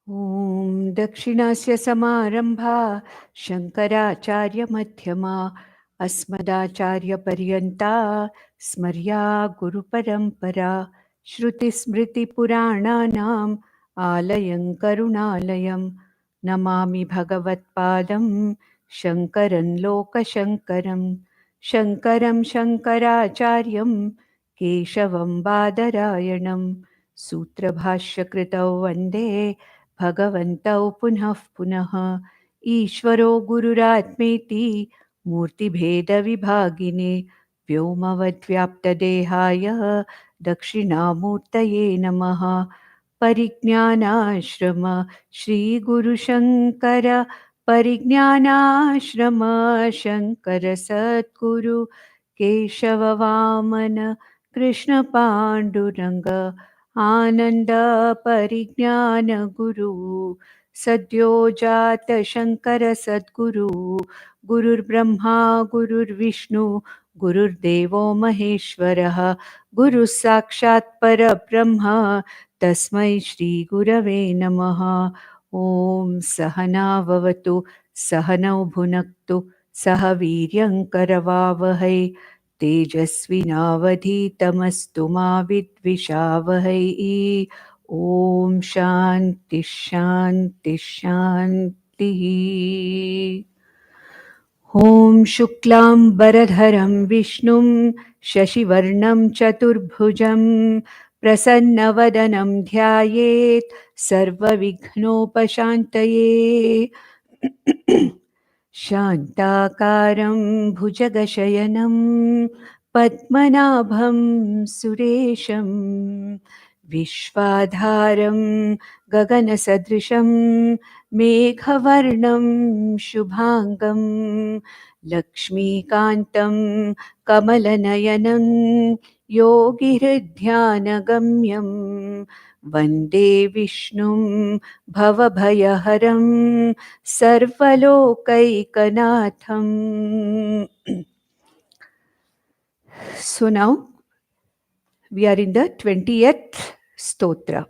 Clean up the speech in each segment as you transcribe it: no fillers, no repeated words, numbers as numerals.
ॐ दक्षिणस्य समारम्भा शङ्कराचार्यमध्यमा अस्मदाचार्यपर्यन्ता स्मर्या गुरुपरम्परा श्रुतिस्मृतिपुराणानाम् आलयं करुणालयं नमामि भगवत्पादं शङ्करं लोकशङ्करं शङ्करं शङ्कराचार्यं केशवं बादरायणं सूत्रभाष्यकृतौ वन्दे भगवन्तौ पुनः पुनः ईश्वरो गुरुरात्मेति मूर्तिभेदविभागिने व्योमवद्व्याप्तदेहाय दक्षिणामूर्तये नमः। परिज्ञानाश्रम श्रीगुरुशङ्कर परिज्ञानाश्रम शङ्कर सद्गुरु केशववामन कृष्णपाण्डुरङ्ग आनन्द परिज्ञान गुरु सद्यो जात शङ्कर सद्गुरु गुरुर्ब्रह्मा गुरुर्विष्णु गुरुर्देवो महेश्वरः गुरुः साक्षात् परब्रह्म तस्मै श्रीगुरवे नमः। ॐ सहना भवतु सहनौ भुनक्तु सह वीर्यङ्करवावहै तेजस्विनावधीतमस्तु मा विद्विषावहै। ॐ शान्ति शान्ति शान्तिः। ॐ शुक्लाम्बरधरं विष्णुं शशिवर्णं चतुर्भुजं प्रसन्नवदनं ध्यायेत् सर्वविघ्नोपशान्तये। शान्ताकारं भुजगशयनं पद्मनाभं सुरेशं विश्वाधारं गगनसदृशं मेघवर्णं शुभाङ्गं लक्ष्मीकान्तं कमलनयनं योगिहृद्ध्यानगम्यं वन्दे विष्णुं भवभयहरं सर्वलोकैकनाथम्। So now we are in the 20th stotra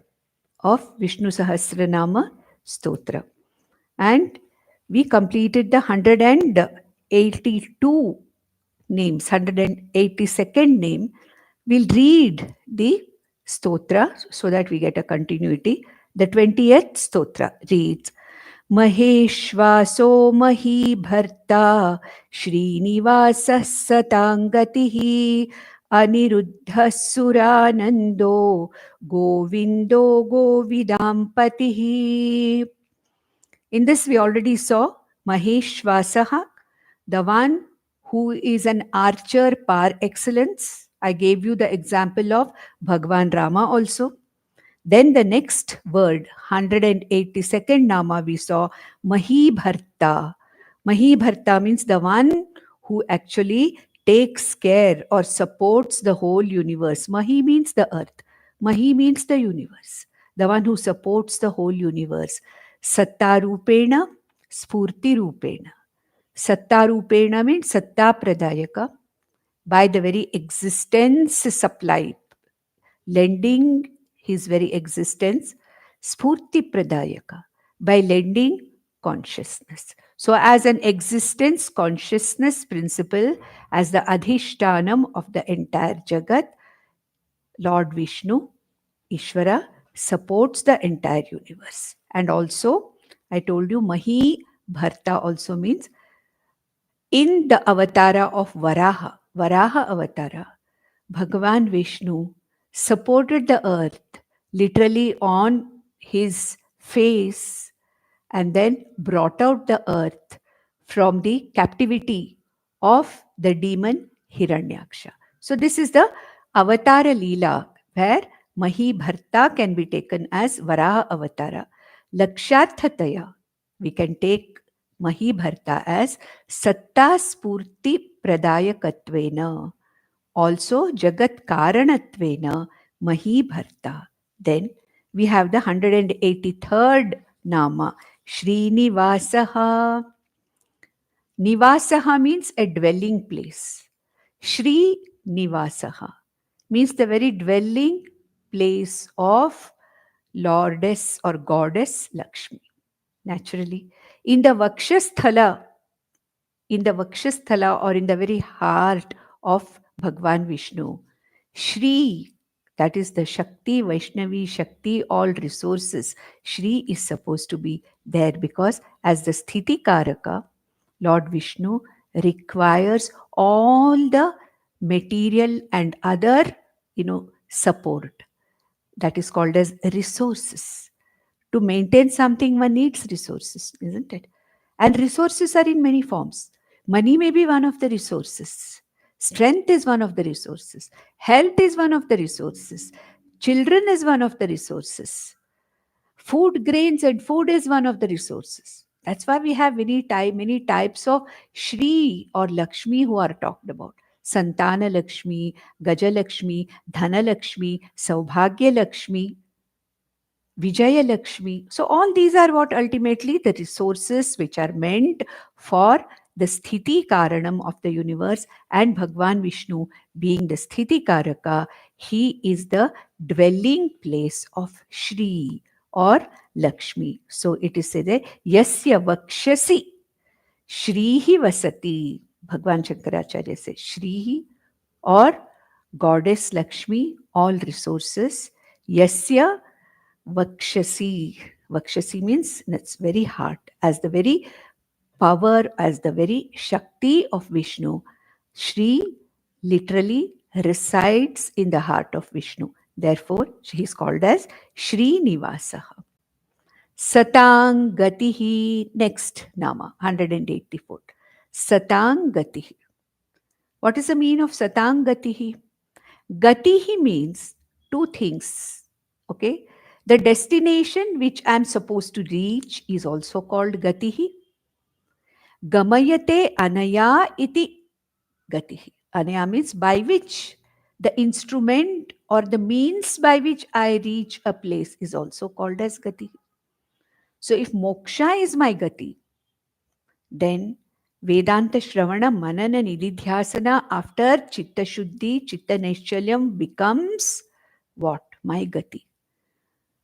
of Vishnusahasranama stotra, and we completed the 182 names, 182nd name. We'll read the stotra so that we get a continuity. The 20th stotra reads, Maheshvaso Mahibharta Srinivasah Satangatihi Aniruddhah Suranando Govindo Govidampatihi. In this we already saw Maheshvasaha, the one who is an archer par excellence. I gave you the example of Bhagwan Rama also. Then the next word, 182nd Nama, we saw Mahibharta. Mahibharta means the one who actually takes care or supports the whole universe. Mahi means the earth. Mahi means the universe. The one who supports the whole universe. Satta Rupena, Spurti Rupena. Satta Rupena means Satta Pradayaka. By the very existence supplied, lending his very existence, Spurti Pradayaka, by lending consciousness. So as an existence consciousness principle, as the Adhishtanam of the entire Jagat, Lord Vishnu, Ishvara, supports the entire universe. And also, I told you, Mahi Bharta also means in the avatara of Varaha, Varaha avatara, Bhagavan Vishnu supported the earth literally on his face and then brought out the earth from the captivity of the demon Hiranyaksha. So this is the Avatara Leela, where Mahi Bharta can be taken as Varaha Avatara. Lakshathataya, we can take Mahi Bharta as Satta Spurti Pradayakatvena. Also Jagat Karanatvena Mahi Bharta. Then we have the 183rd Nama, Shri Nivasaha. Nivasaha means a dwelling place. Shri Nivasaha means the very dwelling place of Lordess or Goddess Lakshmi. Naturally, in the Vakshasthala, or in the very heart of Bhagwan Vishnu, Shri, that is the Shakti, Vaishnavi Shakti, all resources, Shri is supposed to be there, because as the Sthiti Karaka, Lord Vishnu requires all the material and other, support. That is called as resources. To maintain something, one needs resources, isn't it? And resources are in many forms. Money may be one of the resources. Strength is one of the resources. Health is one of the resources. Children is one of the resources. Food, grains, and food is one of the resources. That's why we have many types of Shri or Lakshmi who are talked about. Santana Lakshmi, Gaja Lakshmi, Dhana Lakshmi, Saubhagya Lakshmi, Vijaya Lakshmi. So all these are what ultimately the resources which are meant for the Sthiti Karanam of the universe, and Bhagwan Vishnu being the Sthiti Karaka, he is the dwelling place of Shri or Lakshmi. So it is said that Yasya Vakshasi Shrihi Vasati. Bhagwan Shankaracharya says Shrihi or Goddess Lakshmi, all resources. Yasya Vakshasi. Vakshasi means its very heart, as the very power, as the very Shakti of Vishnu. Shri literally resides in the heart of Vishnu. Therefore, he is called as Shri Nivasaha. Satang Gatihi. Next Nama, 184. Satang Gatihi. What is the meaning of Satang Gatihi? Gatihi means two things. Okay. The destination which I am supposed to reach is also called Gatihi. Gamayate anaya iti Gatihi. Anaya means by which. The instrument or the means by which I reach a place is also called as Gatihi. So if moksha is my Gati, then Vedanta Shravana Manana Nididhyasana after Chitta Shuddhi, Chitta Naischalyam becomes what? My Gati.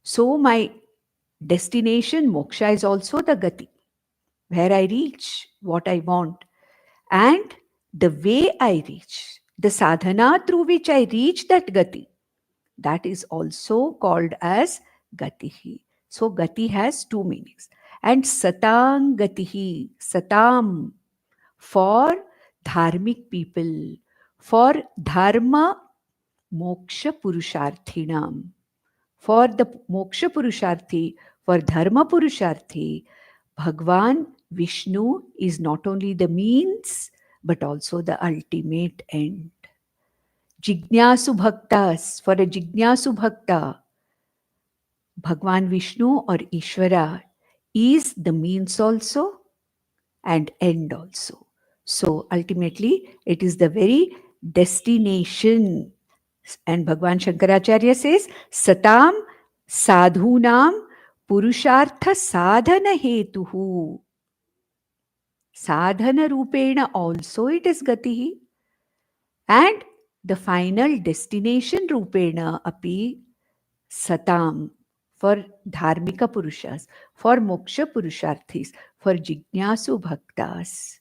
So my destination, moksha, is also the Gati, where I reach what I want. And the way I reach, the sadhana through which I reach that Gati, that is also called as Gatihi. So Gati has two meanings. And Satang Gatihi, Satam, for dharmic people, for dharma moksha purusharthinam. For the moksha purusharthi, for dharma purusharthi, Bhagwan Vishnu is not only the means but also the ultimate end. Jignasu bhaktas, for a Jignasu bhakta, Bhagwan Vishnu or Ishvara is the means also and end also. So ultimately, it is the very destination. And Bhagwan Shankaracharya says, Satam sadhunam purushartha sadhana hetuhu. Sadhana rupena also it is gatihi. And the final destination rupena api satam, for dharmika purushas, for moksha purusharthis, for jignasu bhaktas.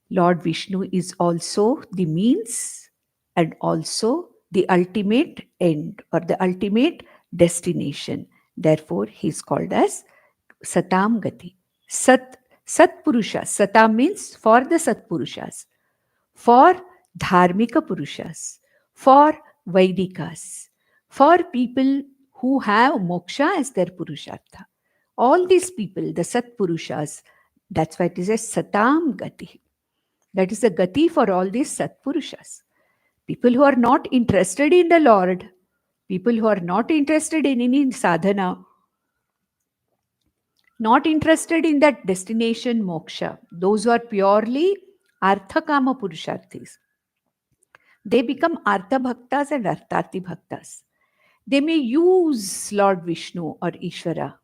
Lord Vishnu is also the means and also the ultimate end or the ultimate destination. Therefore, he is called as Satam Gati. Sat Purushas. Satam means for the Sat Purushas, for Dharmika Purushas, for Vaidikas, for people who have moksha as their Purushartha. All these people, the Sat Purushas, that's why it is a Satam Gati. That is the Gati for all these Satpurushas. People who are not interested in the Lord, people who are not interested in any sadhana, not interested in that destination moksha, those who are purely Arthakama Purusharthis, they become Artha Bhaktas and Artharthi Bhaktas. They may use Lord Vishnu or Ishvara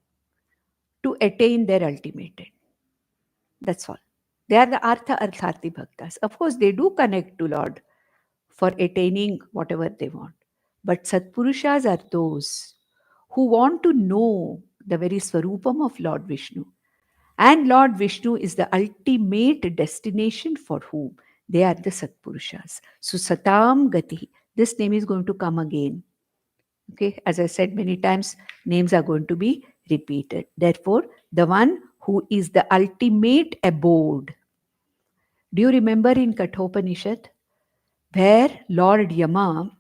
to attain their ultimate end. That's all. They are the Artha Artharthi Bhaktas. Of course, they do connect to Lord for attaining whatever they want. But Satpurushas are those who want to know the very Swarupam of Lord Vishnu. And Lord Vishnu is the ultimate destination for whom? They are the Satpurushas. So Satam Gati, this name is going to come again. Okay, as I said many times, names are going to be repeated. Therefore, the one who is the ultimate abode. Do you remember in Kathopanishad, where Lord Yama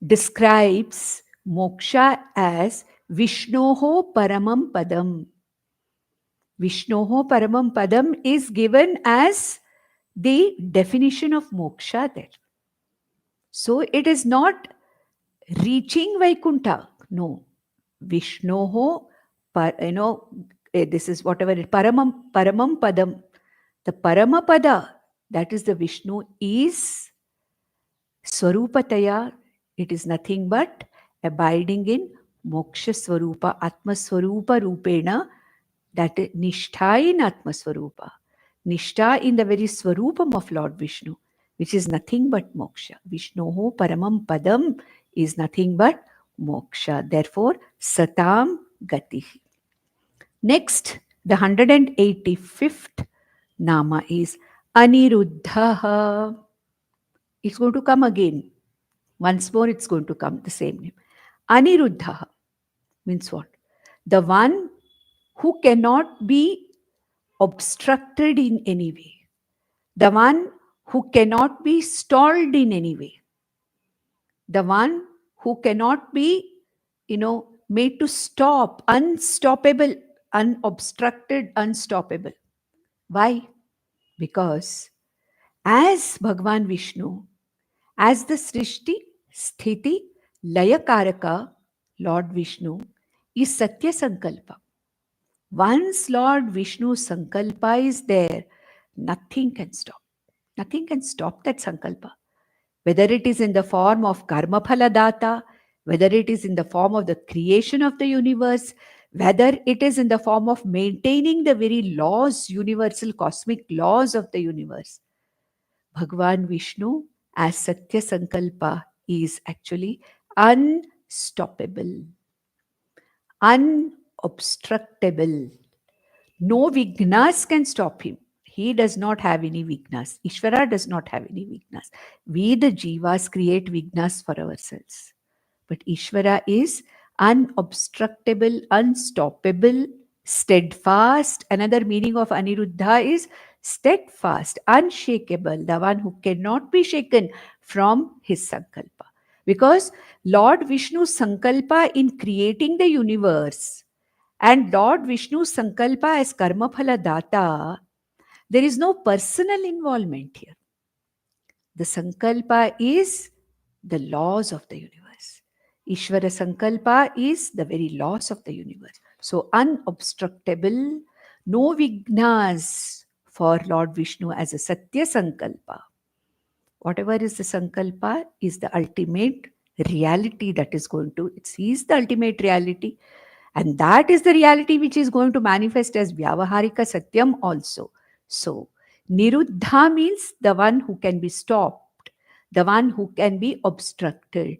describes moksha as Vishnoho Paramam Padam? Vishnoho Paramam Padam is given as the definition of moksha there. So it is not reaching Vaikuntha. No. Vishnoho, this is whatever, Paramam Padam. The Paramapada, that is the Vishnu, is Swarupataya. It is nothing but abiding in Moksha Swarupa, Atma Swarupa Rupena, that is Nishtha in Atma Swarupa. Nishtha in the very Swarupam of Lord Vishnu, which is nothing but moksha. Vishnoho Paramam Padam is nothing but moksha. Therefore, Satam Gati. Next, the 185th Nama is Aniruddha. It's going to come again. Once more, it's going to come, the same name. Aniruddha means what? The one who cannot be obstructed in any way. The one who cannot be stalled in any way. The one who cannot be, made to stop, unstoppable, unobstructed, unstoppable. Why? Because as Bhagwan Vishnu, as the Srishti, Sthiti, Layakaraka, Lord Vishnu, is Satya Sankalpa. Once Lord Vishnu's Sankalpa is there, nothing can stop. Nothing can stop that Sankalpa. Whether it is in the form of Karma Phaladata, whether it is in the form of the creation of the universe, whether it is in the form of maintaining the very laws, universal cosmic laws of the universe. Bhagwan Vishnu as Satya Sankalpa is actually unstoppable, unobstructable. No vignas can stop him. He does not have any vignas. Ishvara does not have any vignas. We, the jivas, create vignas for ourselves. But Ishvara is unobstructable, unstoppable, steadfast. Another meaning of Aniruddha is steadfast, unshakable, the one who cannot be shaken from his Sankalpa. Because Lord Vishnu's Sankalpa in creating the universe and Lord Vishnu's Sankalpa as Karma Phala Data, there is no personal involvement here. The Sankalpa is the laws of the universe. Ishvara Sankalpa is the very laws of the universe. So unobstructable, no vignas for Lord Vishnu as a Satya Sankalpa. Whatever is the Sankalpa is the ultimate reality that is going to, it sees the ultimate reality. And that is the reality which is going to manifest as Vyavaharika Satyam also. So, Niruddha means the one who can be stopped, the one who can be obstructed.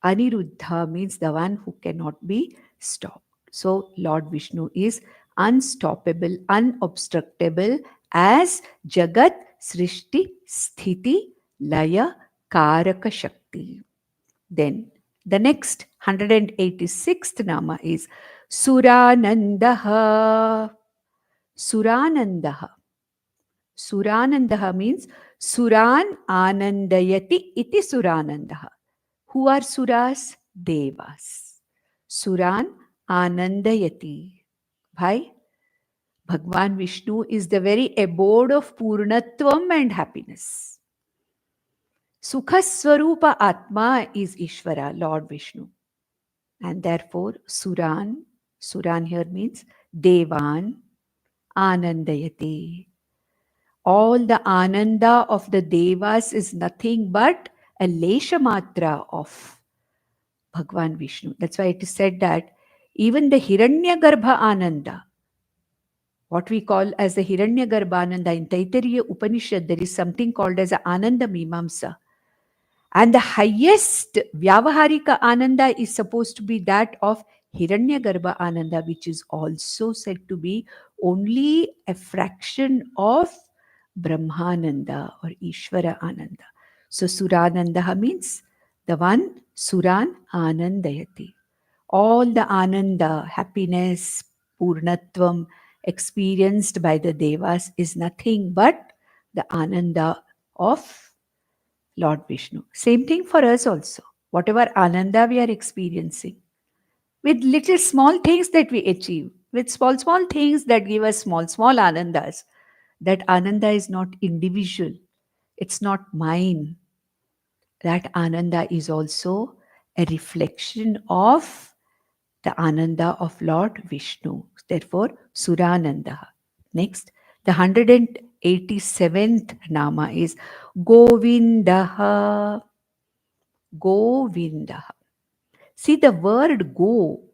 Aniruddha means the one who cannot be stopped. So, Lord Vishnu is unstoppable, unobstructable as Jagat, Srishti, Sthiti, Laya, Karaka Shakti. Then the next 186th Nama is Suranandaha. Suranandaha. Suranandaha means Suran Anandayati iti Suranandaha. Who are Suras? Devas. Suran Anandayati. Why? Bhagwan Vishnu is the very abode of Purnatvam and happiness. Sukha Swarupa Atma is Ishvara, Lord Vishnu. And therefore, Suran here means Devan, Anandayati. All the Ananda of the Devas is nothing but a Lesha Matra of Bhagwan Vishnu. That's why it is said that even the Hiranyagarbha Ananda, what we call as the Hiranyagarbha Ananda in Taittiriya Upanishad, there is something called as a Ananda Mimamsa. And the highest Vyavaharika Ananda is supposed to be that of Hiranyagarbha Ananda, which is also said to be only a fraction of Brahmananda or Ishvara Ananda. So Surananda means the one Suran Anandayati. All the Ananda, happiness, Purnatvam experienced by the Devas is nothing but the Ananda of Lord Vishnu. Same thing for us also. Whatever Ananda we are experiencing, with little small things that we achieve, with small things that give us small Anandas, that Ananda is not individual, it's not mine. That Ananda is also a reflection of the Ananda of Lord Vishnu. Therefore, Surananda. Next, the 187th Nama is Govindaha. Govinda. See, the word go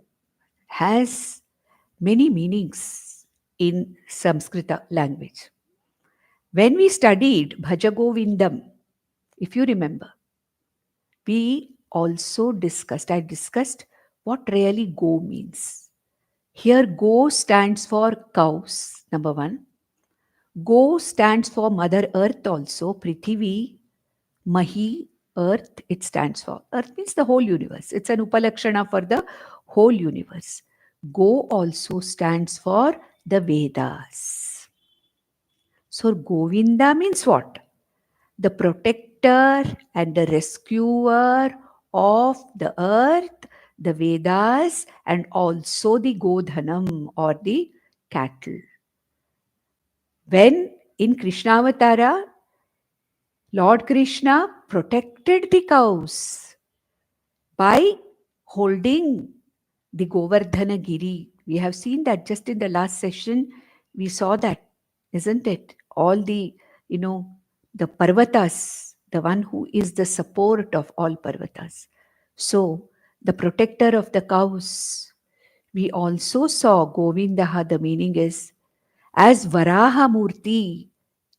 has many meanings in Sanskrit language. When we studied Bhaja Govindam, if you remember, we also I discussed what really go means. Here, go stands for cows, number one. Go stands for Mother Earth also, Prithivi, Mahi, Earth, it stands for. Earth means the whole universe. It's an Upalakshana for the whole universe. Go also stands for the Vedas. So Govinda means what? The protector and the rescuer of the earth, the Vedas, and also the Godhanam or the cattle. When in Krishnavatara, Lord Krishna protected the cows by holding the Govardhana Giri. We have seen that just in the last session, we saw that, isn't it? All the, the Parvatas, the one who is the support of all Parvatas. So, the protector of the cows. We also saw Govindaha, the meaning is as Varaha Murti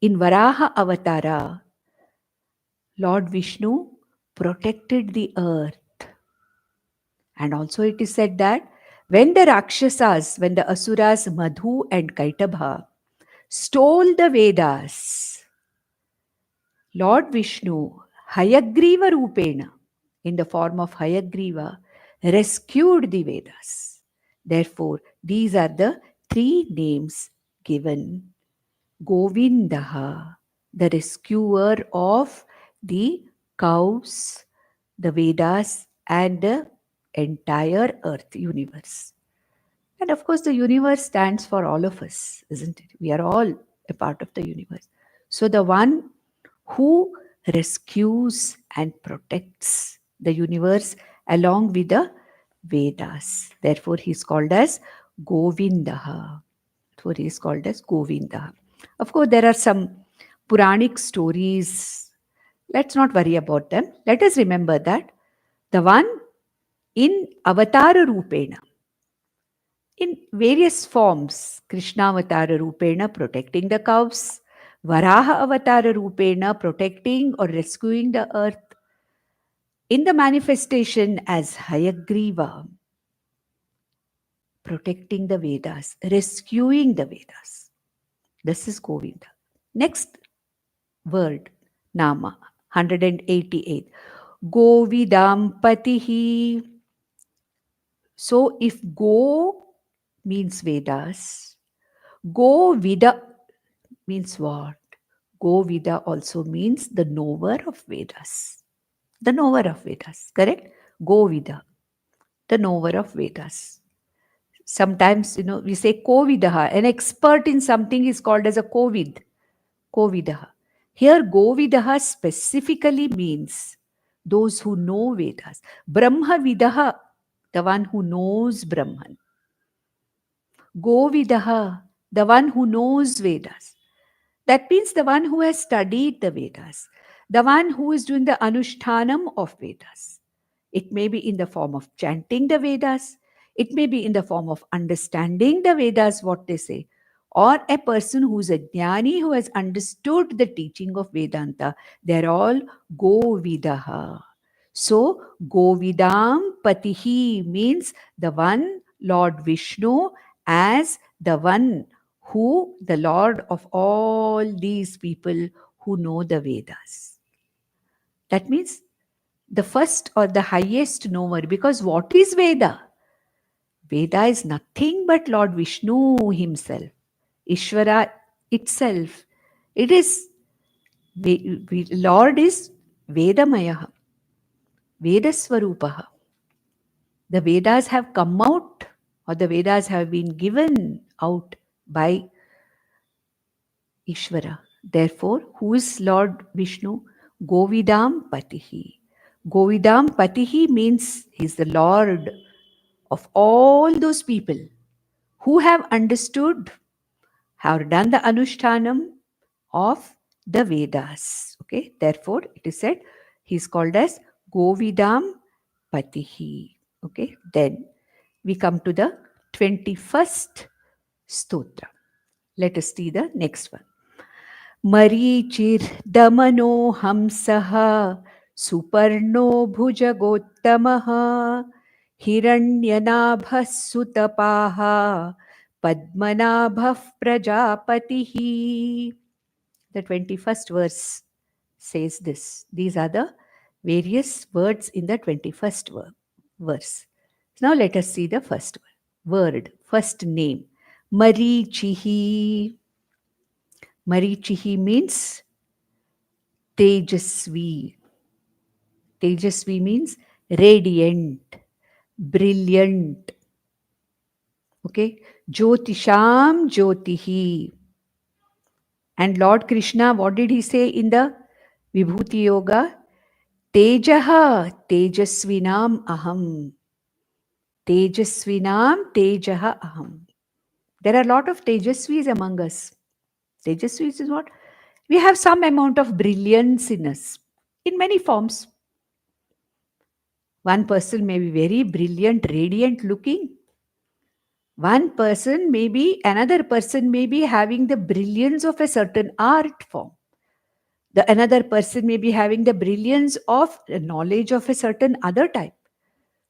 in Varaha Avatara. Lord Vishnu protected the earth. And also it is said that when the Rakshasas, when the Asuras Madhu and Kaitabha stole the Vedas, Lord Vishnu, Hayagriva Rupena, in the form of Hayagriva, rescued the Vedas. Therefore, these are the three names given. Govindaha, the rescuer of the cows, the Vedas, and the entire earth universe. And of course, the universe stands for all of us, isn't it? We are all a part of the universe. So, the one who rescues and protects the universe along with the Vedas. Therefore, he is called as Govindaha. Therefore, he is called as Govindaha. Of course, there are some Puranic stories. Let's not worry about them. Let us remember that the one in Avatara Rupena, in various forms, Krishna Avatara Rupena protecting the cows, Varaha Avatara Rupena protecting or rescuing the earth, in the manifestation as Hayagriva, protecting the Vedas, rescuing the Vedas. This is Govinda. Next word, Nama, 188. Govidampatihi. So if Go means Vedas, Govida means what? Govida also means the knower of Vedas. The knower of Vedas, correct? Govida, the knower of Vedas. Sometimes, we say Kovidaha. An expert in something is called as a Kovid. Kovidaha. Here, Govidaha specifically means those who know Vedas. Brahma Vidaha, the one who knows Brahman. Govidaha, the one who knows Vedas. That means the one who has studied the Vedas, the one who is doing the Anushtanam of Vedas. It may be in the form of chanting the Vedas, it may be in the form of understanding the Vedas, what they say, or a person who's a jnani who has understood the teaching of Vedanta. They're all Govidaha. So, Govidam Patihi means the one Lord Vishnu as the one who, the Lord of all these people who know the Vedas. That means the first or the highest knower, because what is Veda? Veda is nothing but Lord Vishnu himself, Ishvara itself. It is, Lord is Vedamaya, Vedaswarupaha. The Vedas have come out, or the Vedas have been given out by Ishvara. Therefore, who is Lord Vishnu? Govidam Patihi. Govidam Patihi means he's the Lord of all those people who have understood, have done the Anushtanam of the Vedas. Okay, therefore, it is said he's called as Govidam Patihi. Okay, then we come to the 21st stotra. Let us see the next one. Marichir damano hamsaha suparno bhujagotamaha hiranyanabha sutapaha padmanabha prajapatihi. The 21st verse says this. These are the various words in the 21st verse. Now let us see the first word, first name. Marichihi. Marichihi means Tejasvi. Tejasvi means radiant, brilliant. Okay. Jyotisham Jyotihi. And Lord Krishna, what did he say in the Vibhuti Yoga? Tejaha Tejasvinam Aham. Tejasvinam Tejaha Aham. There are a lot of Tejasvis among us. Tejasvis is what? We have some amount of brilliance in us, in many forms. One person may be very brilliant, radiant looking. Another person may be having the brilliance of a certain art form. Another person may be having the brilliance of knowledge of a certain other type.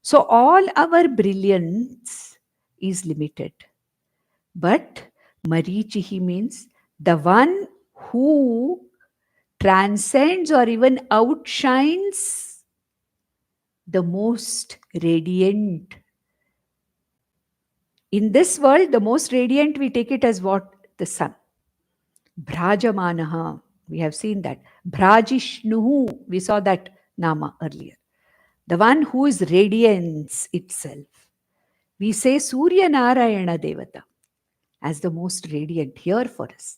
So all our brilliance is limited. But Marichihi means the one who transcends or even outshines the most radiant. In this world, the most radiant, we take it as what? The sun. Bhrajamanaha, we have seen that. Bhrajishnuhu, we saw that nama earlier. The one who is radiance itself. We say Surya Narayana Devata as the most radiant here for us.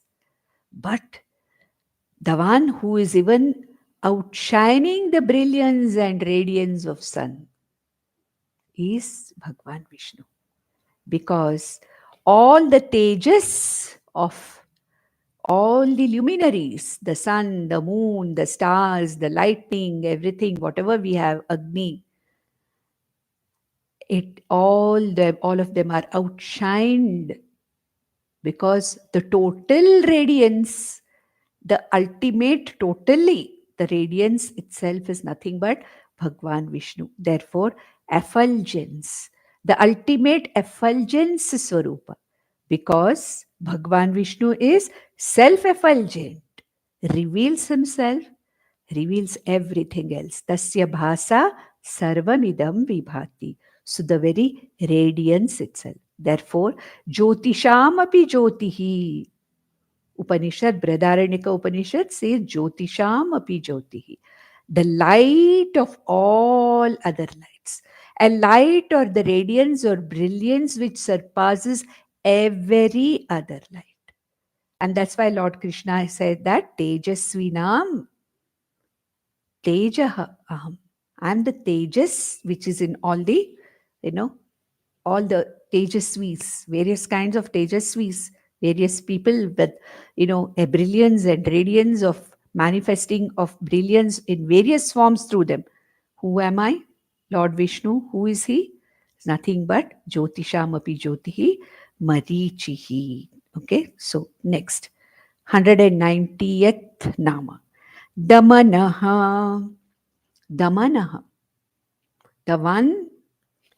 But the one who is even outshining the brilliance and radiance of sun is Bhagwan Vishnu. Because all the tejas of all the luminaries, the sun, the moon, the stars, the lightning, everything, whatever we have, Agni, all of them are outshined because the total radiance, the ultimate totally, the radiance itself is nothing but Bhagwan Vishnu. Therefore, effulgence, the ultimate effulgence Swarupa, because Bhagwan Vishnu is self-effulgent, reveals himself, reveals everything else. Tasya bhasa sarvamidam vibhati. So the very radiance itself. Therefore, Jyotisham api Jyotihi. Upanishad, Brihadaranyaka Upanishad says Jyotisham api Jyotihi. The light of all other lights. A light or the radiance or brilliance which surpasses every other light. And that's why Lord Krishna said that Tejasvinam Tejaha Aham. I am the Tejas which is in all the, all the Tejasvis, various kinds of Tejasvis, various people with, a brilliance and radiance of manifesting of brilliance in various forms through them. Who am I? Lord Vishnu. Who is he? It's nothing but Jyotisham api Jyotihi Marichihi. Okay, so next, 190th Nama. Damanaha. Damanaha. The one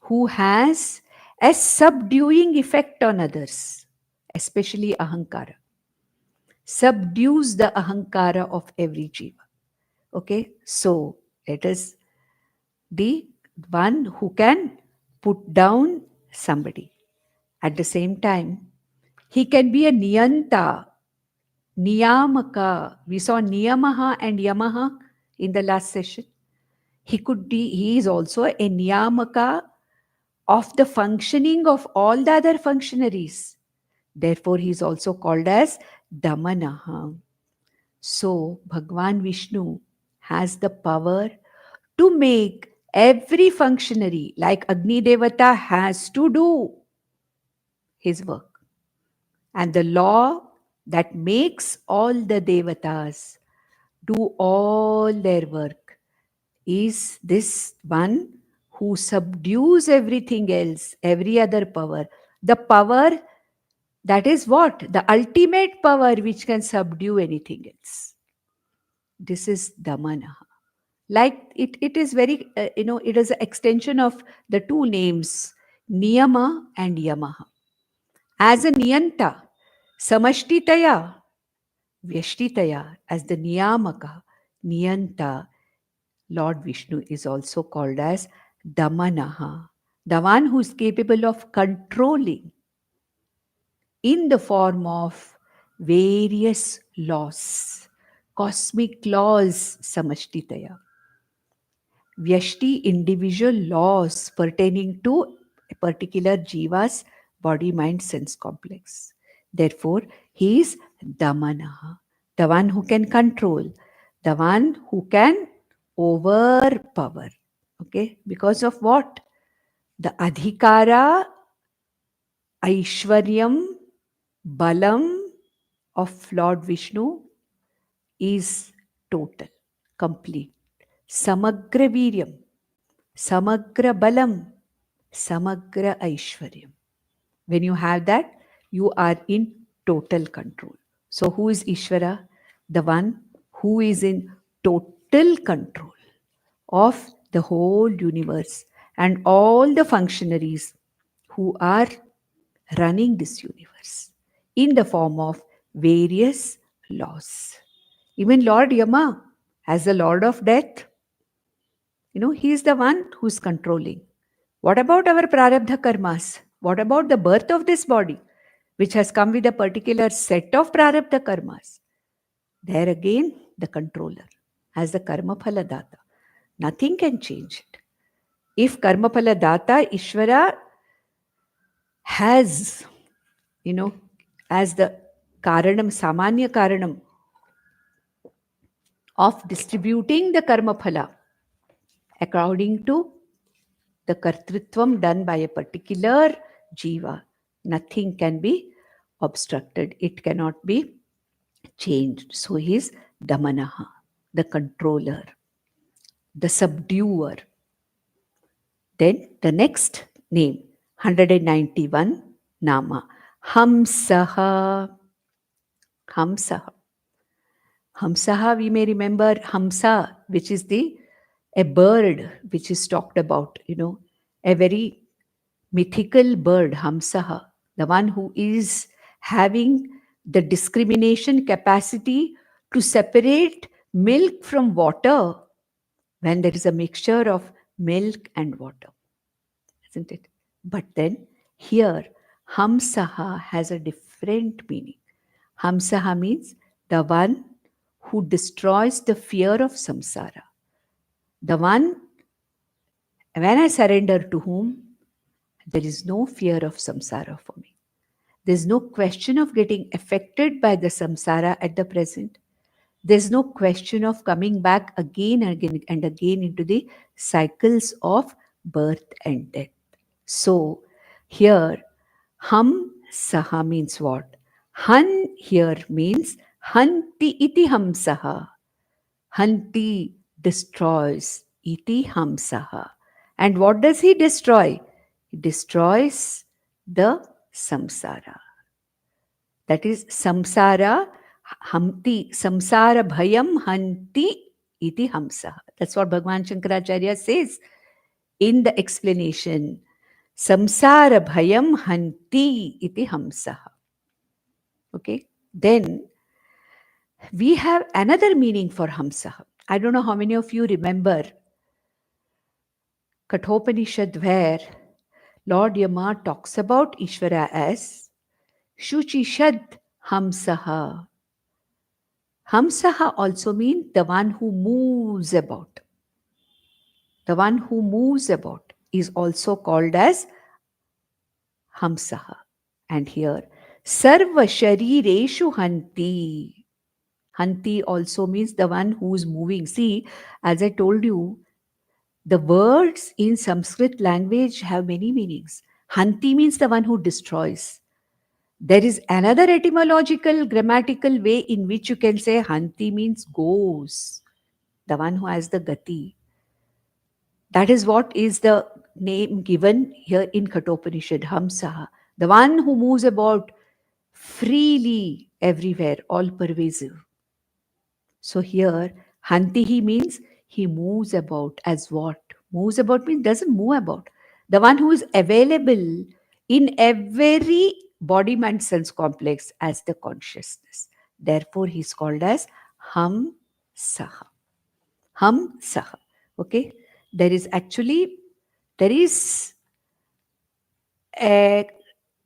who has a subduing effect on others, especially ahankara. Subdues the ahankara of every jiva. Okay, so it is the one who can put down somebody. At the same time, he can be a niyanta, niyamaka. We saw niyamaha and yamaha in the last session. He is also a niyamaka of the functioning of all the other functionaries. Therefore, he is also called as Damanaha. So, Bhagwan Vishnu has the power to make every functionary, like Agni Devata has to do his work. And the law that makes all the Devatas do all their work is this one who subdues everything else, every other power. The power that is what? The ultimate power which can subdue anything else. This is Damana. Like it is very, it is an extension of the two names, Niyama and Yamaha. As a Niyanta, Samashtitaya, Vyashtitaya, as the Niyamaka, Niyanta, Lord Vishnu is also called as Damanaha, the one who is capable of controlling in the form of various laws, cosmic laws, Samashtitaya. Vyashti, individual laws pertaining to a particular jiva's body, mind, sense complex. Therefore, he is Damanaha, the one who can control, the one who can overpower. Okay, because of what? The Adhikara, Aishwaryam, Balam of Lord Vishnu is total, complete. Samagra Viryam, Samagra Balam, Samagra Aishwaryam. When you have that, you are in total control. So, who is Ishvara? The one who is in total control of the whole universe and all the functionaries who are running this universe in the form of various laws. Even Lord Yama, as the Lord of Death, he is the one who's controlling. What about our prarabdha karmas? What about the birth of this body, which has come with a particular set of prarabdha karmas? There again, the controller as the karma phala data. Nothing can change it. If karma phala data, Ishvara has, as the karanam, samanya karanam of distributing the karma phala according to the kartritvam done by a particular jiva, nothing can be obstructed. It cannot be changed. So he is Damanaha, the controller, the subduer. Then the next name, 191 Nama, Hamsaha. Hamsaha. Hamsaha, we may remember Hamsa, which is a bird which is talked about, a very mythical bird, Hamsaha, the one who is having the discrimination capacity to separate milk from water when there is a mixture of milk and water, isn't it? But then here, Hamsaha has a different meaning. Hamsaha means the one who destroys the fear of samsara. The one, when I surrender to whom, there is no fear of samsara for me. There's no question of getting affected by the samsara at the present. There's no question of coming back again and again into the cycles of birth and death. So here, Ham Saha means what? Han here means Hanti iti Hamsaha. Hanti destroys iti Hamsaha. And what does he destroy? He destroys the samsara. That is samsara hamti, samsara bhayam hanti iti hamsa. That's what Bhagwan Shankaracharya says in the explanation. Samsara bhayam hanti iti hamsa. Okay, then we have another meaning for hamsa. I don't know how many of you remember Kathopanishad where Lord Yama talks about Ishvara as Shuchishad Hamsaha. Hamsaha also means the one who moves about. The one who moves about is also called as Hamsaha. And here, Sarva Sharireshu Hanti. Hanti also means the one who is moving. See, as I told you, the words in Sanskrit language have many meanings. Hanti means the one who destroys. There is another etymological, grammatical way in which you can say Hanti means goes, the one who has the gati. That is what is the name given here in Kathopanishad, Hamsaha, the one who moves about freely everywhere, all pervasive. So here, Hantihi means he moves about as what? Moves about means doesn't move about. The one who is available in every body mind sense complex as the consciousness. Therefore, he is called as Ham Saha. Ham Saha. Okay? There is a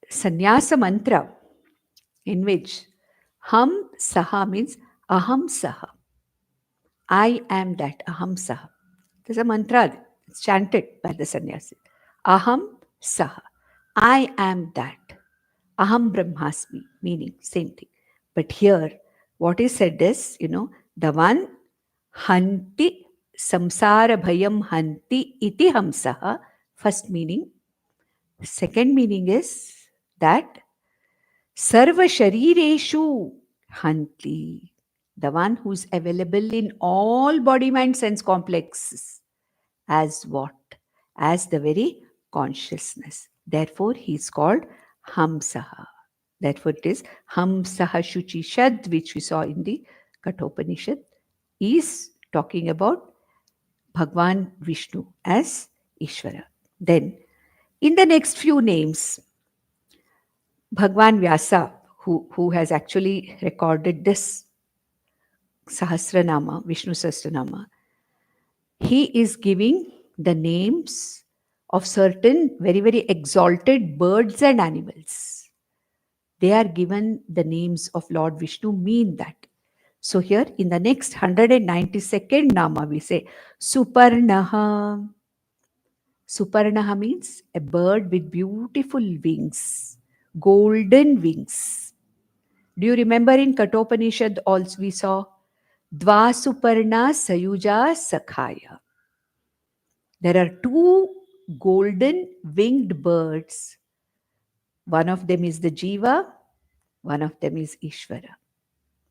sannyasa mantra in which Ham Saha means Aham Saha. I am that, Aham Saha. There's a mantra, it's chanted by the sannyasi. Aham Saha. I am that. Aham Brahmasmi, meaning same thing. But here, what is said is, the one Hanti Samsara Bhayam Hanti iti Hamsaha, first meaning. Second meaning is that Sarva Sharireshu Hanti, the one who's available in all body mind sense complexes. As what? As the very consciousness. Therefore, he is called Hamsaha. Therefore, it is Hamsaha Shuchi Shad, which we saw in the Kathopanishad, is talking about Bhagwan Vishnu as Ishvara. Then, in the next few names, Bhagwan Vyasa, who has actually recorded this Sahasranama, Vishnusahasranama, he is giving the names of certain very, very exalted birds and animals. They are given the names of Lord Vishnu, mean that. So here in the next 192nd Nama, we say Suparnaha. Suparnaha means a bird with beautiful wings, golden wings. Do you remember in Kathopanishad also we saw Dva Suparna Sayuja Sakhaya. There are two golden winged birds. One of them is the Jiva, one of them is Ishvara.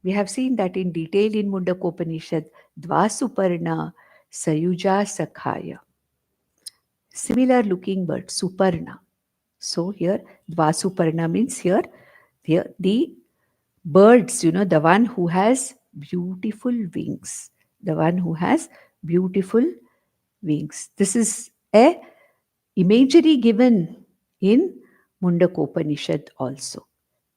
We have seen that in detail in Mundakopanishad, Dvasuparna Sayuja Sakhaya. Similar looking bird, Suparna. So here, Dvasuparna means here the birds, the one who has beautiful wings. The one who has beautiful wings. This is a imagery given in Mundakopanishad also.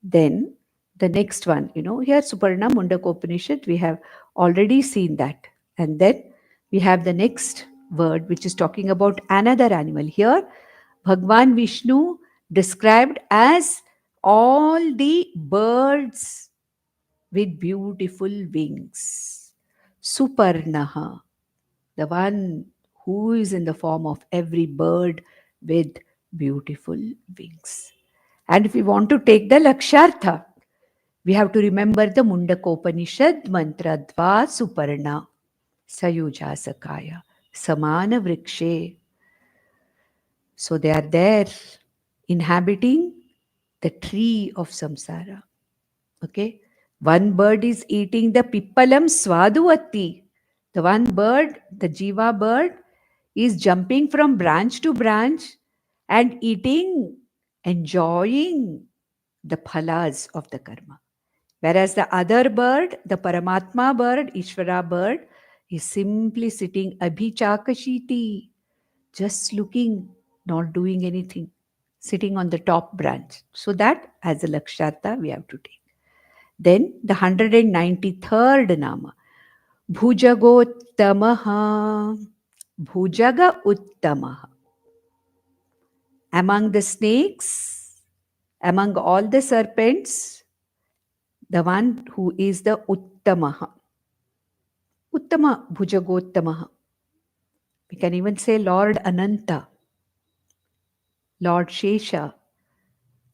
Then the next one, here Suparna Mundakopanishad, we have already seen that. And then we have the next word which is talking about another animal. Here, Bhagwan Vishnu described as all the birds with beautiful wings. Suparnaha, the one who is in the form of every bird with beautiful wings. And if we want to take the Lakshartha, we have to remember the Mundakopanishad mantra Dva Suparna Sayuja Sakaya Samana Vrikshe. So they are there inhabiting the tree of samsara. Okay? One bird is eating the Pippalam Swaduvati. The one bird, the Jiva bird, is jumping from branch to branch and eating, enjoying the phalas of the karma. Whereas the other bird, the Paramatma bird, Ishvara bird, is simply sitting abhichakashiti, just looking, not doing anything, sitting on the top branch. So that as a lakshata we have to take. Then the 193rd nama, Bhujagottamaha. Bhujaga Uttamaha. Among the snakes, among all the serpents, the one who is the Uttamaha. Uttama Bhujagottamaha. We can even say Lord Ananta, Lord Shesha,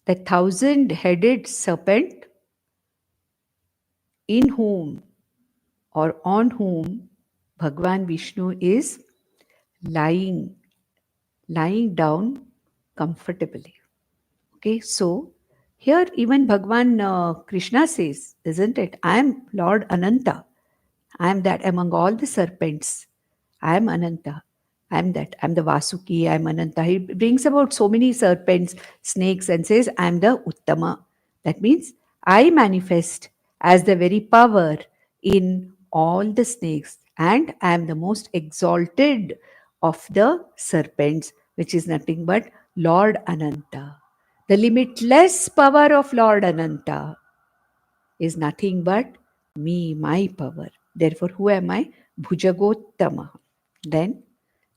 the 1,000-headed serpent in whom or on whom Bhagwan Vishnu is lying down comfortably. Okay, so here even Bhagwan Krishna says, isn't it? I am Lord Ananta. I am that among all the serpents. I am Ananta. I am that. I am the Vasuki. I am Ananta. He brings about so many serpents, snakes, and says, I am the Uttama. That means I manifest as the very power in all the snakes, and I am the most exalted of the serpents, which is nothing but Lord Ananta. The limitless power of Lord Ananta is nothing but me, my power. Therefore, who am I? Bhujagottama. Then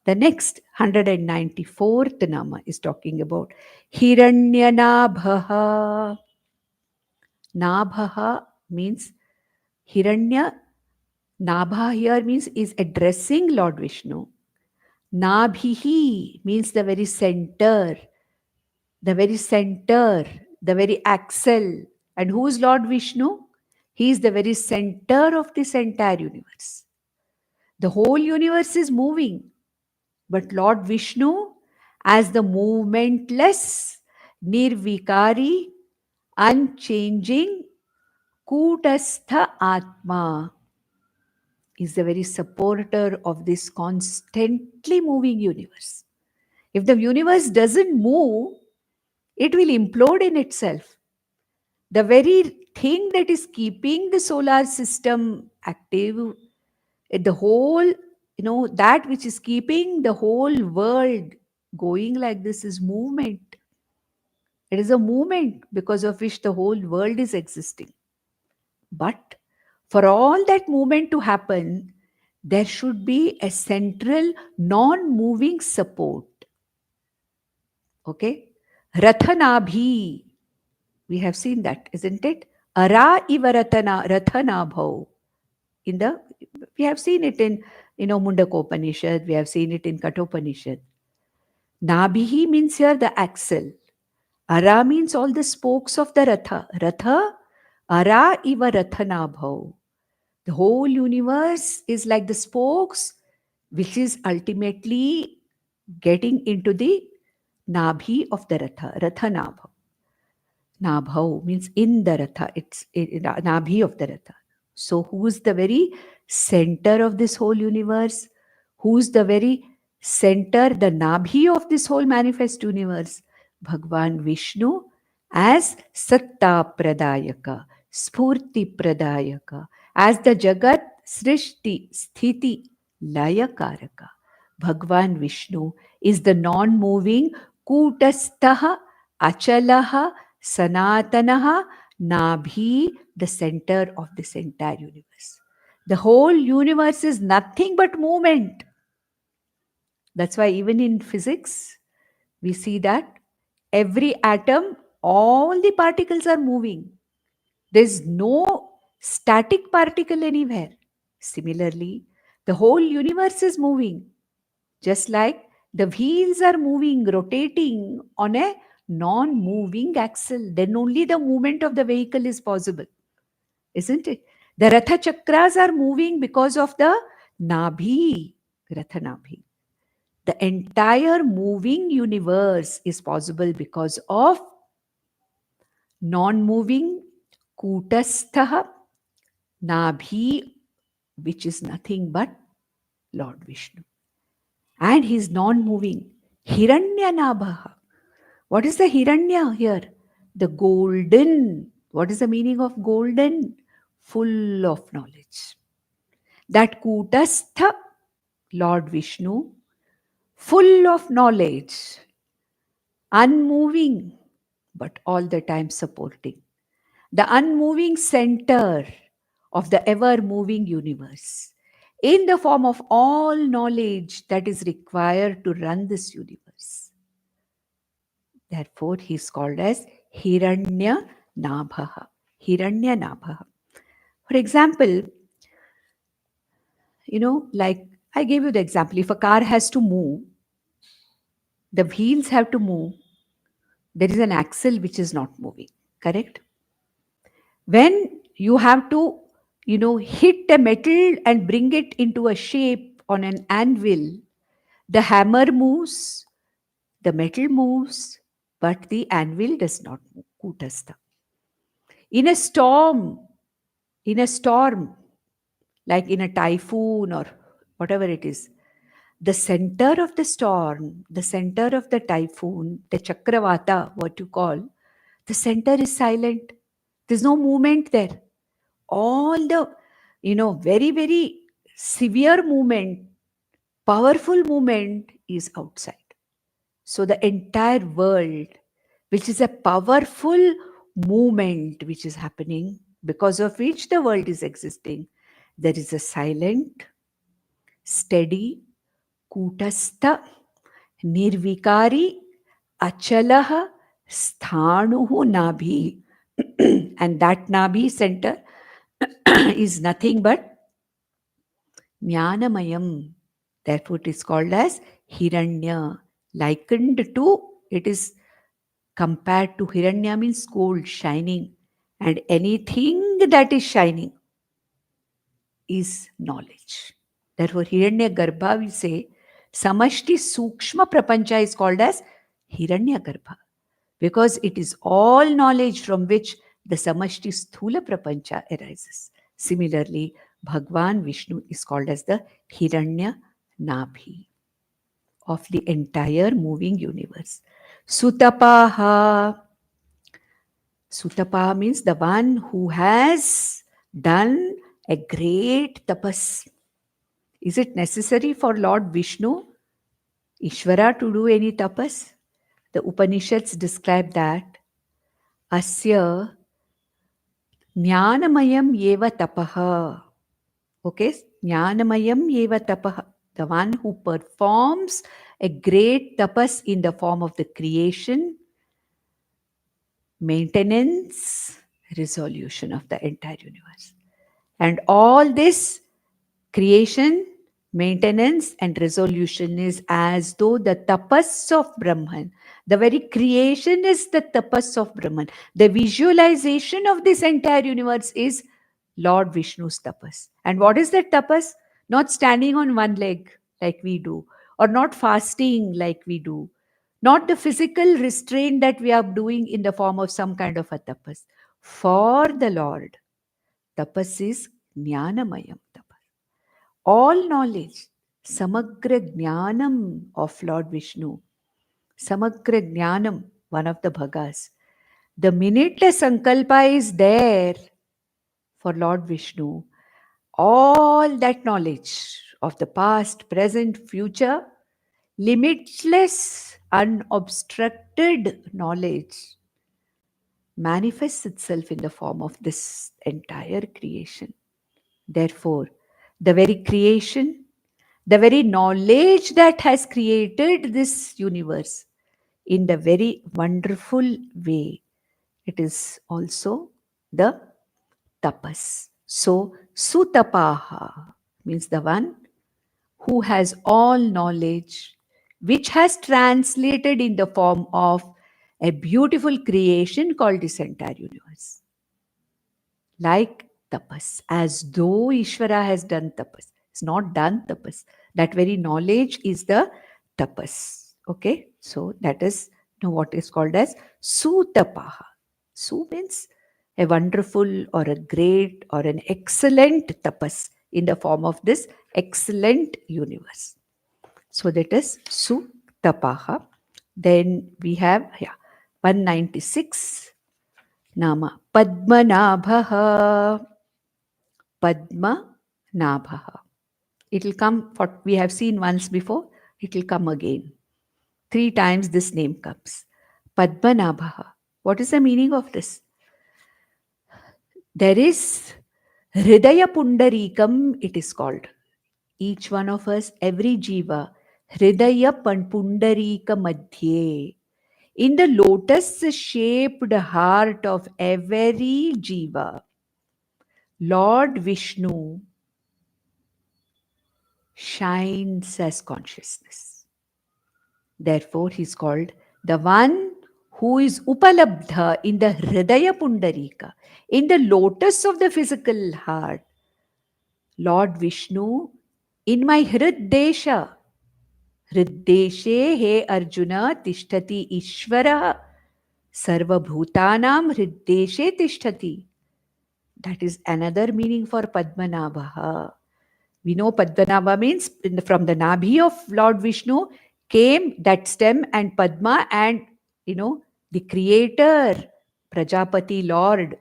the next 194th nama is talking about Hiranyanabha. Nabha means Hiranya. Nabha here means is addressing Lord Vishnu. Nabhihi means the very center, the very axle. And who is Lord Vishnu? He is the very center of this entire universe. The whole universe is moving, but Lord Vishnu, as the movementless, nirvikari, unchanging, kutastha atma, is the very supporter of this constantly moving universe. If the universe doesn't move, it will implode in itself. The very thing that is keeping the solar system active, the whole, that which is keeping the whole world going like this is movement. It is a movement because of which the whole world is existing. But for all that movement to happen, there should be a central non-moving support. Okay? Rathanabhi. We have seen that, isn't it? Ara iva rathanabhau. We have seen it in Mundakopanishad, we have seen it in Kathopanishad. Nabhihi means here the axle. Ara means all the spokes of the ratha. Ratha, ara iva rathanabhau. The whole universe is like the spokes, which is ultimately getting into the nabhi of the ratha. Ratha nabha. Nabhau means in the ratha. It's nabhi of the ratha. So who's the very center of this whole universe? Who's the very center, the nabhi of this whole manifest universe? Bhagwan Vishnu as Satta Pradayaka, Spurti Pradayaka, as the Jagat Srishti Sthiti Layakaraka. Bhagwan Vishnu is the non-moving Kutastaha Achalaha Sanatanaha Nabhi, the center of this entire universe. The whole universe is nothing but movement. That's why even in physics, we see that every atom, all the particles are moving. There's no static particle anywhere. Similarly, the whole universe is moving, just like the wheels are moving, rotating on a non-moving axle. Then only the movement of the vehicle is possible, isn't it? The Ratha Chakras are moving because of the Nabhi, Ratha Nabhi. The entire moving universe is possible because of non-moving Kutastha Nabhi, which is nothing but Lord Vishnu. And he is non-moving Hiranyanabha. What is the Hiranya here? the golden. What is the meaning of golden? Full of knowledge. That Kutastha, Lord Vishnu, full of knowledge, unmoving, but all the time supporting. The unmoving center of the ever moving universe, in the form of all knowledge that is required to run this universe. Therefore, he is called as Hiranyanabha. Hiranyanabha. For example, like I gave you the example, if a car has to move, the wheels have to move, there is an axle which is not moving, correct? When you have to, hit a metal and bring it into a shape on an anvil, the hammer moves, the metal moves, but the anvil does not move. Kutastha. In a storm, like in a typhoon or whatever it is, the center of the storm, the center of the typhoon, the Chakravata, what you call, the center is silent. There's no movement there. All the, very, very severe movement, powerful movement is outside. So the entire world, which is a powerful movement which is happening, because of which the world is existing, there is a silent, steady, kutastha, nirvikari, achalaha, sthanuhu nabhi. And that nabhi center is nothing but Jnanamayam. Therefore, it is called as Hiranya. Likened to, it is compared to Hiranya means gold, shining. And anything that is shining is knowledge. Therefore, Hiranya Garbha, we say, Samashti Sukshma Prapancha is called as Hiranya Garbha. Because it is all knowledge from which the Samashti Sthula Prapancha arises. Similarly, Bhagwan Vishnu is called as the Hiranya Nabhi of the entire moving universe. Sutapaha. Sutapaha means the one who has done a great tapas. Is it necessary for Lord Vishnu, Ishvara, to do any tapas? The Upanishads describe that Asya Jnanamayam yeva tapaha. Okay, Jnanamayam yeva tapaha. The one who performs a great tapas in the form of the creation, maintenance, resolution of the entire universe. And all this creation, maintenance, and resolution is as though the tapas of Brahman. The very creation is the tapas of Brahman. The visualization of this entire universe is Lord Vishnu's tapas. And what is that tapas? Not standing on one leg like we do, or not fasting like we do, not the physical restraint that we are doing in the form of some kind of a tapas. For the Lord, tapas is Jnanamayam tapas. All knowledge, Samagra Jnanam of Lord Vishnu, Samagra Jnanam, one of the Bhagas. The minute the Sankalpa is there for Lord Vishnu, all that knowledge of the past, present, future, limitless, unobstructed knowledge manifests itself in the form of this entire creation. Therefore, the very creation, the very knowledge that has created this universe in the very wonderful way, it is also the tapas. So, Sutapaha means the one who has all knowledge, which has translated in the form of a beautiful creation called this entire universe. Like tapas, as though Ishvara has done tapas. It's not done tapas. That very knowledge is the tapas. Okay, so that is what is called as Sutapaha. Su means a wonderful or a great or an excellent tapas in the form of this excellent universe. So that is Sutapaha. Then we have 196. Nama. Padmanabha. Padmanabha. It will come, for we have seen once before, it will come again. 3 times this name comes. Padmanabha. What is the meaning of this? There is Hridaya Pundarikam, it is called. Each one of us, every jiva, Hridaya Pundarika Madhye. In the lotus-shaped heart of every jiva, Lord Vishnu shines as consciousness. Therefore, he is called the one who is upalabdha in the Hridaya Pundarika, in the lotus of the physical heart. Lord Vishnu, in my Hriddesha, Hriddeshe he Arjuna tishtati Ishvara, Sarvabhutanam Hriddeshe tishtati. That is another meaning for Padmanabha. We know Padmanabha means from the Nabhi of Lord Vishnu came that stem and Padma, and the creator, Prajapati Lord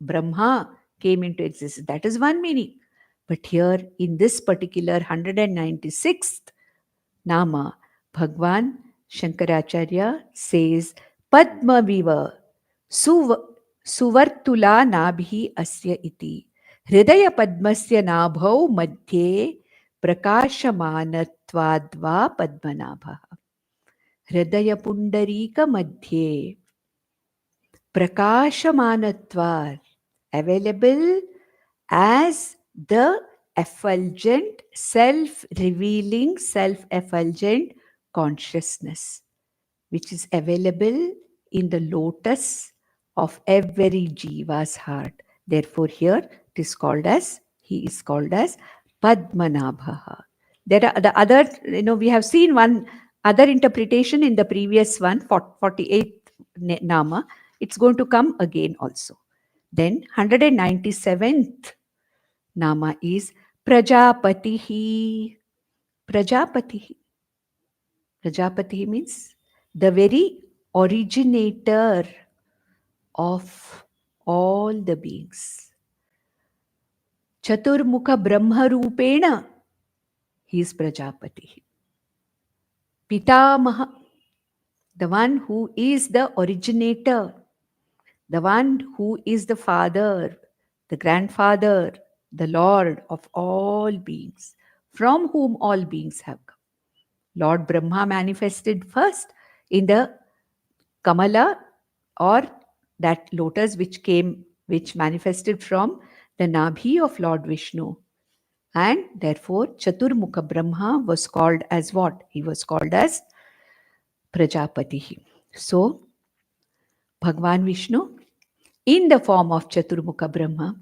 Brahma came into existence. That is one meaning. But here in this particular 196th Nama, Bhagwan Shankaracharya says Padma Viva Suvartula Nabhi Asya Iti. Hridaya Padmasya Nabhau Madhye Prakashamanattvadva Padmanabha. Hridaya Pundarika Madhye Prakashamanatvad, available as the effulgent, self-revealing, self-effulgent consciousness, which is available in the lotus of every jiva's heart. Therefore, here he is called as Padmanabha. There are the other, we have seen one other interpretation in the previous one, 48th Nama. It's going to come again also. Then 197th Nama is Prajapatihi. Prajapatihi. Prajapatihi means the very originator of all the beings. Chaturmukha Brahma Rupena, he is Prajapatihi. Pitamaha, the one who is the originator, the one who is the father, the grandfather, the Lord of all beings, from whom all beings have come. Lord Brahma manifested first in the Kamala, or that lotus which manifested from the Nabhi of Lord Vishnu. And therefore, Chaturmukha Brahma was called as what? He was called as Prajapati. So, Bhagwan Vishnu, in the form of Chaturmukha Brahma,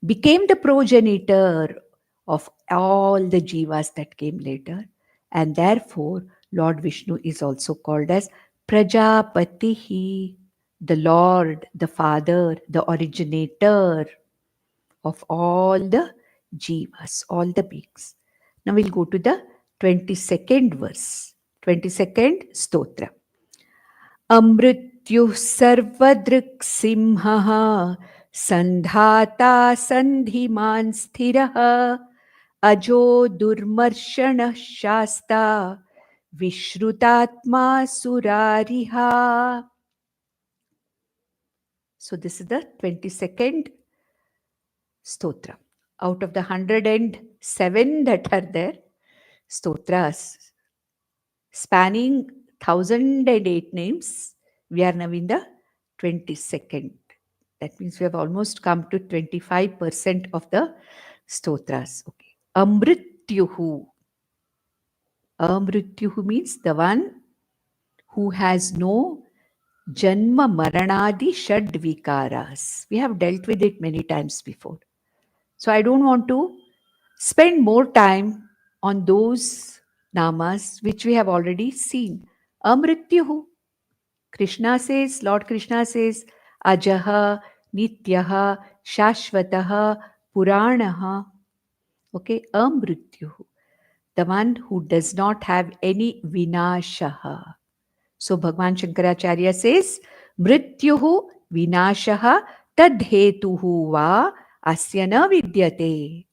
became the progenitor of all the jivas that came later. And therefore, Lord Vishnu is also called as Prajapatihi, the Lord, the Father, the originator of all the jivas, all the beings. Now we'll go to the 22nd verse, 22nd stotra. Amrityuh sarvadrik simhaha sandhata sandhiman sthiraha ajo durmarshana shasta vishrutatma surariha. So this is the 22nd stotra. Out of the 107 that are there, stotras spanning 1008 names, we are now in the 22nd. That means we have almost come to 25% of the stotras. Okay. Amrityuhu. Amrityuhu means the one who has no janma maranadi shad vikaras. We have dealt with it many times before. So I don't want to spend more time on those namas which we have already seen. Amrityuhu. Krishna says, Lord Krishna says, Ajaha, Nityaha, Shashvataha, Puranaha. Okay, Amrityuhu. The one who does not have any vinashaha. So Bhagwan Shankaracharya says, Mrityuhu Vinashaha tadhetuhu va asya na vidyate.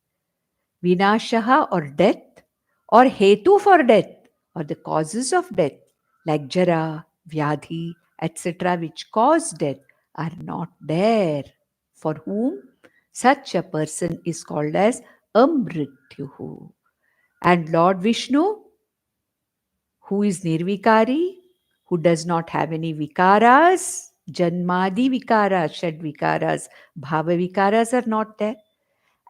Vinashaha or death, or hetu for death, or the causes of death, like jara, vyadhi, etc., which cause death, are not there. For whom such a person is called as amrityuhu. And Lord Vishnu, who is nirvikari, who does not have any vikaras, janmadi vikaras, shad vikaras, bhava vikaras are not there.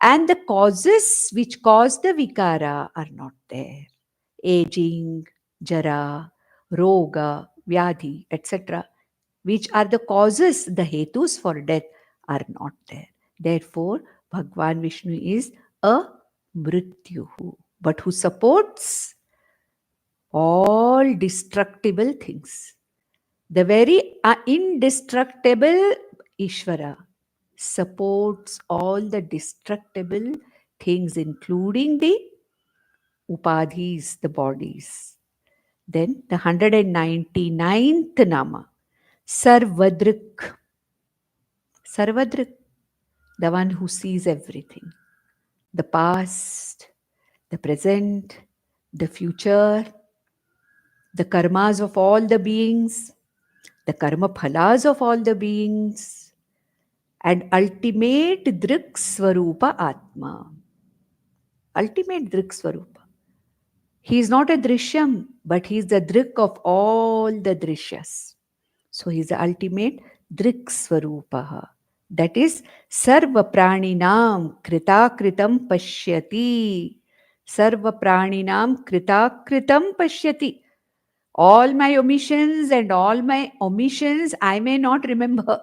And the causes which cause the vikara are not there. Aging, jara, roga, vyadhi, etc., which are the causes, the hetus for death, are not there. Therefore, Bhagwan Vishnu is a mrityuhu, but who supports all destructible things. The very indestructible Ishvara supports all the destructible things, including the upadhis, the bodies. Then the 199th Nama, Sarvadrik. Sarvadrik, the one who sees everything. The past, the present, the future, the karmas of all the beings, the karma phalas of all the beings, and ultimate Drik Swarupa Atma. Ultimate Drik Swarupa. He is not a Drishyam, but he is the Drik of all the Drishyas. So he is the ultimate Drik Swarupaha. That is Sarva Praninam Kritakritam Pashyati. Sarva Praninam Kritakritam Pashyati. All my omissions and all my omissions I may not remember,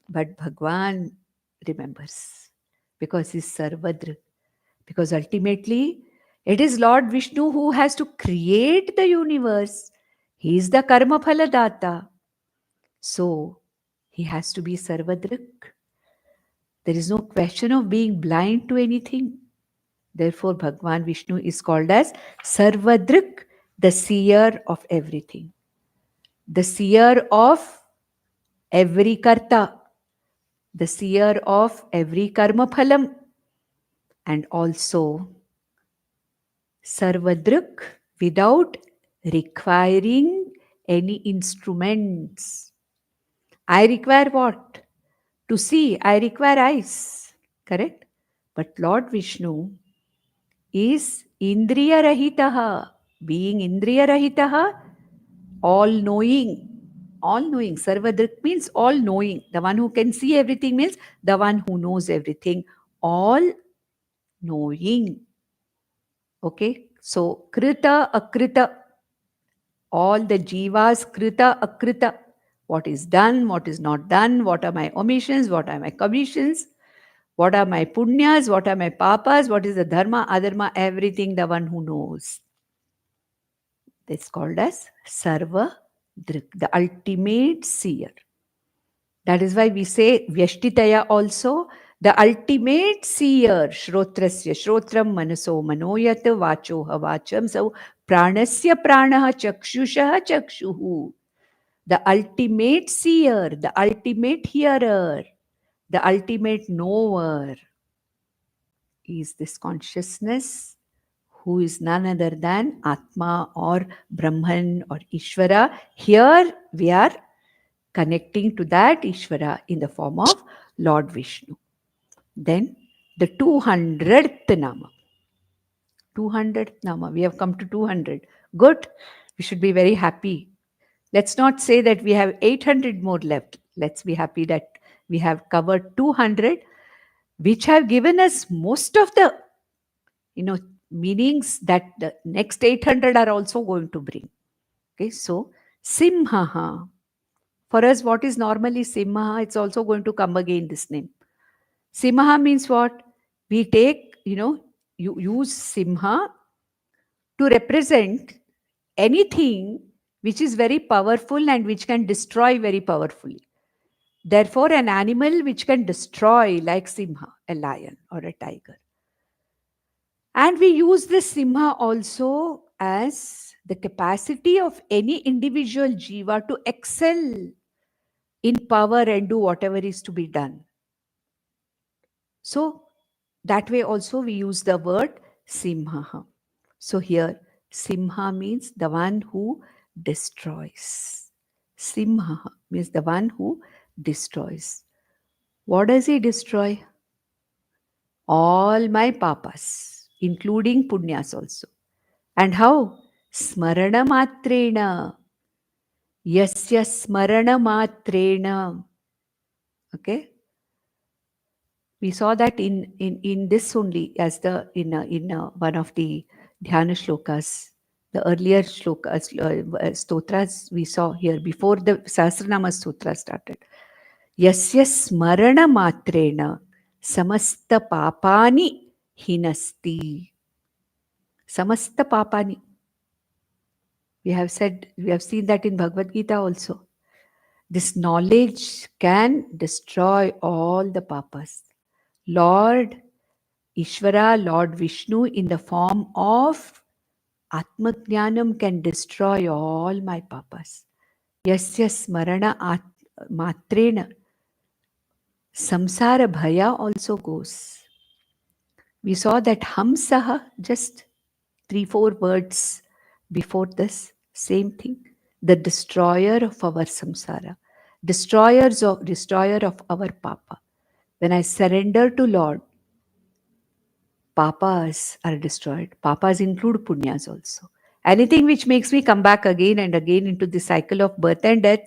but Bhagwan remembers because he's Sarvadra. Because ultimately, it is Lord Vishnu who has to create the universe. He is the Karma Phaladata. So, he has to be Sarvadrik. There is no question of being blind to anything. Therefore, Bhagwan Vishnu is called as Sarvadrik, the seer of everything. The seer of every karta, the seer of every karma phalam, and also Sarvadrik without requiring any instruments. I require what? To see, I require eyes. Correct? But Lord Vishnu is Indriya Rahitaha. Being Indriya Rahitaha, all knowing. All knowing. Sarvadrik means all knowing. The one who can see everything means the one who knows everything. All knowing. Okay? So, Krita, Akrita. All the jivas, Krita, Akrita. What is done, what is not done, what are my omissions, what are my commissions, what are my punyas, what are my papas, what is the dharma, adharma, everything, the one who knows. That's called as Sarva Drik, the ultimate seer. That is why we say Vyashtitaya also, the ultimate seer, Shrotrasya, Shrotram, Manaso, Manoyat, Vachoha, Vacham, so Pranasya, Pranaha, Chakshushaha, Chakshuhu. The ultimate seer, the ultimate hearer, the ultimate knower is this consciousness who is none other than Atma or Brahman or Ishvara. Here we are connecting to that Ishvara in the form of Lord Vishnu. Then the 200th Nama. 200th Nama. We have come to 200. Good. We should be very happy. Let's not say that we have 800 more left. Let's be happy that we have covered 200, which have given us most of the, meanings that the next 800 are also going to bring. Okay, so Simhaha. For us, what is normally Simha? It's also going to come again, this name. Simha means what? We take, you use Simha to represent anything which is very powerful and which can destroy very powerfully. Therefore, an animal which can destroy, like Simha, a lion or a tiger. And we use the Simha also as the capacity of any individual jiva to excel in power and do whatever is to be done. So that way also we use the word simha. So here simha means the one who destroys. Simha means the one who destroys. What does he destroy? All my papas, including punyas also. And how? Smarana matrena. Yasya smarana matrena. Okay? We saw that in this only as the in one of the dhyana shlokas, the earlier shlokas, stotras we saw here before the Sahasranama Sutra started. Yasya smarana matrena samasta papani hinasti. Samasta papani. We have seen that in Bhagavad Gita also. This knowledge can destroy all the papas. Lord Ishvara, Lord Vishnu, in the form of Atmajnanam can destroy all my papas. Yasya smarana matrena. Samsara bhaya also goes. We saw that Hamsaha, just 3-4 words before this, same thing. The destroyer of our samsara. Destroyer of our papa. When I surrender to Lord, papas are destroyed. Papas include punyas also. Anything which makes me come back again and again into the cycle of birth and death,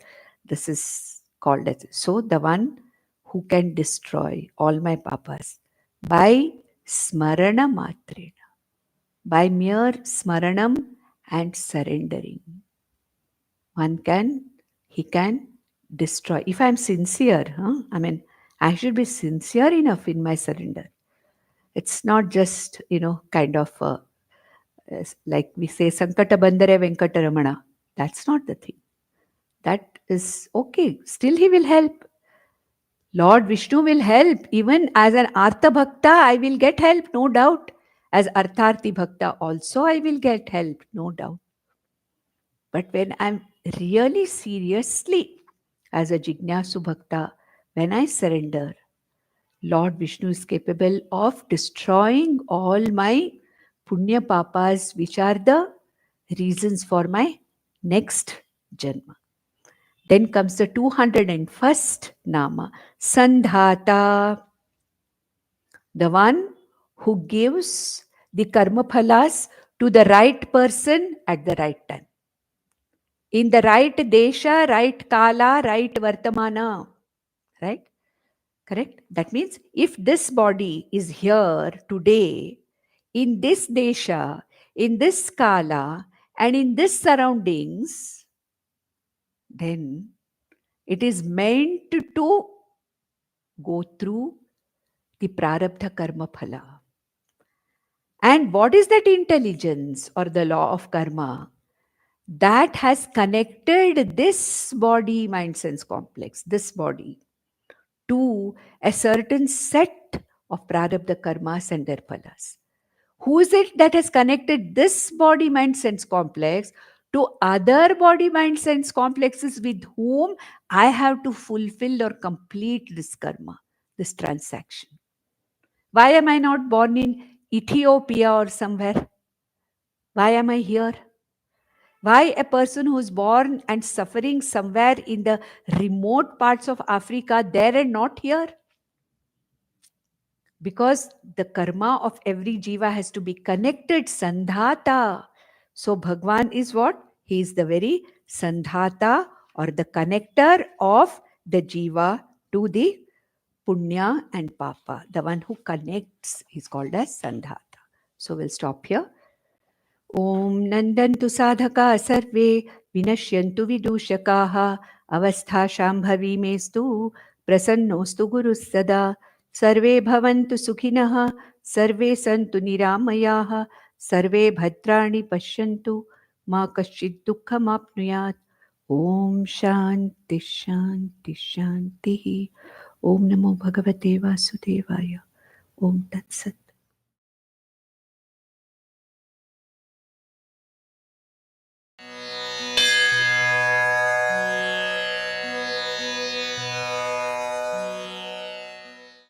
this is called as. So the one who can destroy all my papas by smarana matrena, by mere smaranam and surrendering. He can destroy. If I'm sincere, I should be sincere enough in my surrender. It's not just, kind of like we say, Sankata Bandare Venkataramana. That's not the thing. That is okay. Still, he will help. Lord Vishnu will help. Even as an Artha Bhakta, I will get help, no doubt. As Artharthi Bhakta, also I will get help, no doubt. But when I'm really seriously, as a Jignasu Bhakta, when I surrender, Lord Vishnu is capable of destroying all my punya papas, which are the reasons for my next janma. Then comes the 201st nama, Sandhata, the one who gives the karma phalas to the right person at the right time. In the right desha, right kala, right vartamana. Right? Correct? That means if this body is here today, in this desha, in this kala, and in this surroundings, then it is meant to go through the prarabdha karma phala. And what is that intelligence or the law of karma? That has connected this body, mind, sense complex, this body, to a certain set of prarabdha karmas and their phalas. Who is it that has connected this body, mind, sense complex to other body, mind, sense complexes with whom I have to fulfill or complete this karma, this transaction? Why am I not born in Ethiopia or somewhere? Why am I here? Why a person who is born and suffering somewhere in the remote parts of Africa there and not here? Because the karma of every jiva has to be connected, sandhata. So Bhagwan is what? He is the very sandhata or the connector of the jiva to the punya and papa. The one who connects is called as sandhata. So we'll stop here. Om Nandantu Sadhaka Sarve Vinashyantu Vidushakaha Avastha Shambhavi Mestu Prasannostu Guru Sada Sarve Bhavantu Sukhinaha Sarve Santu Niramayaha Sarve Bhadrani Pashyantu Ma Kashchid Dukkham Apnuyat. Om Shanti Shanti Shanti. Om Namo Bhagavate Vasudevaya. Om Tat Sat.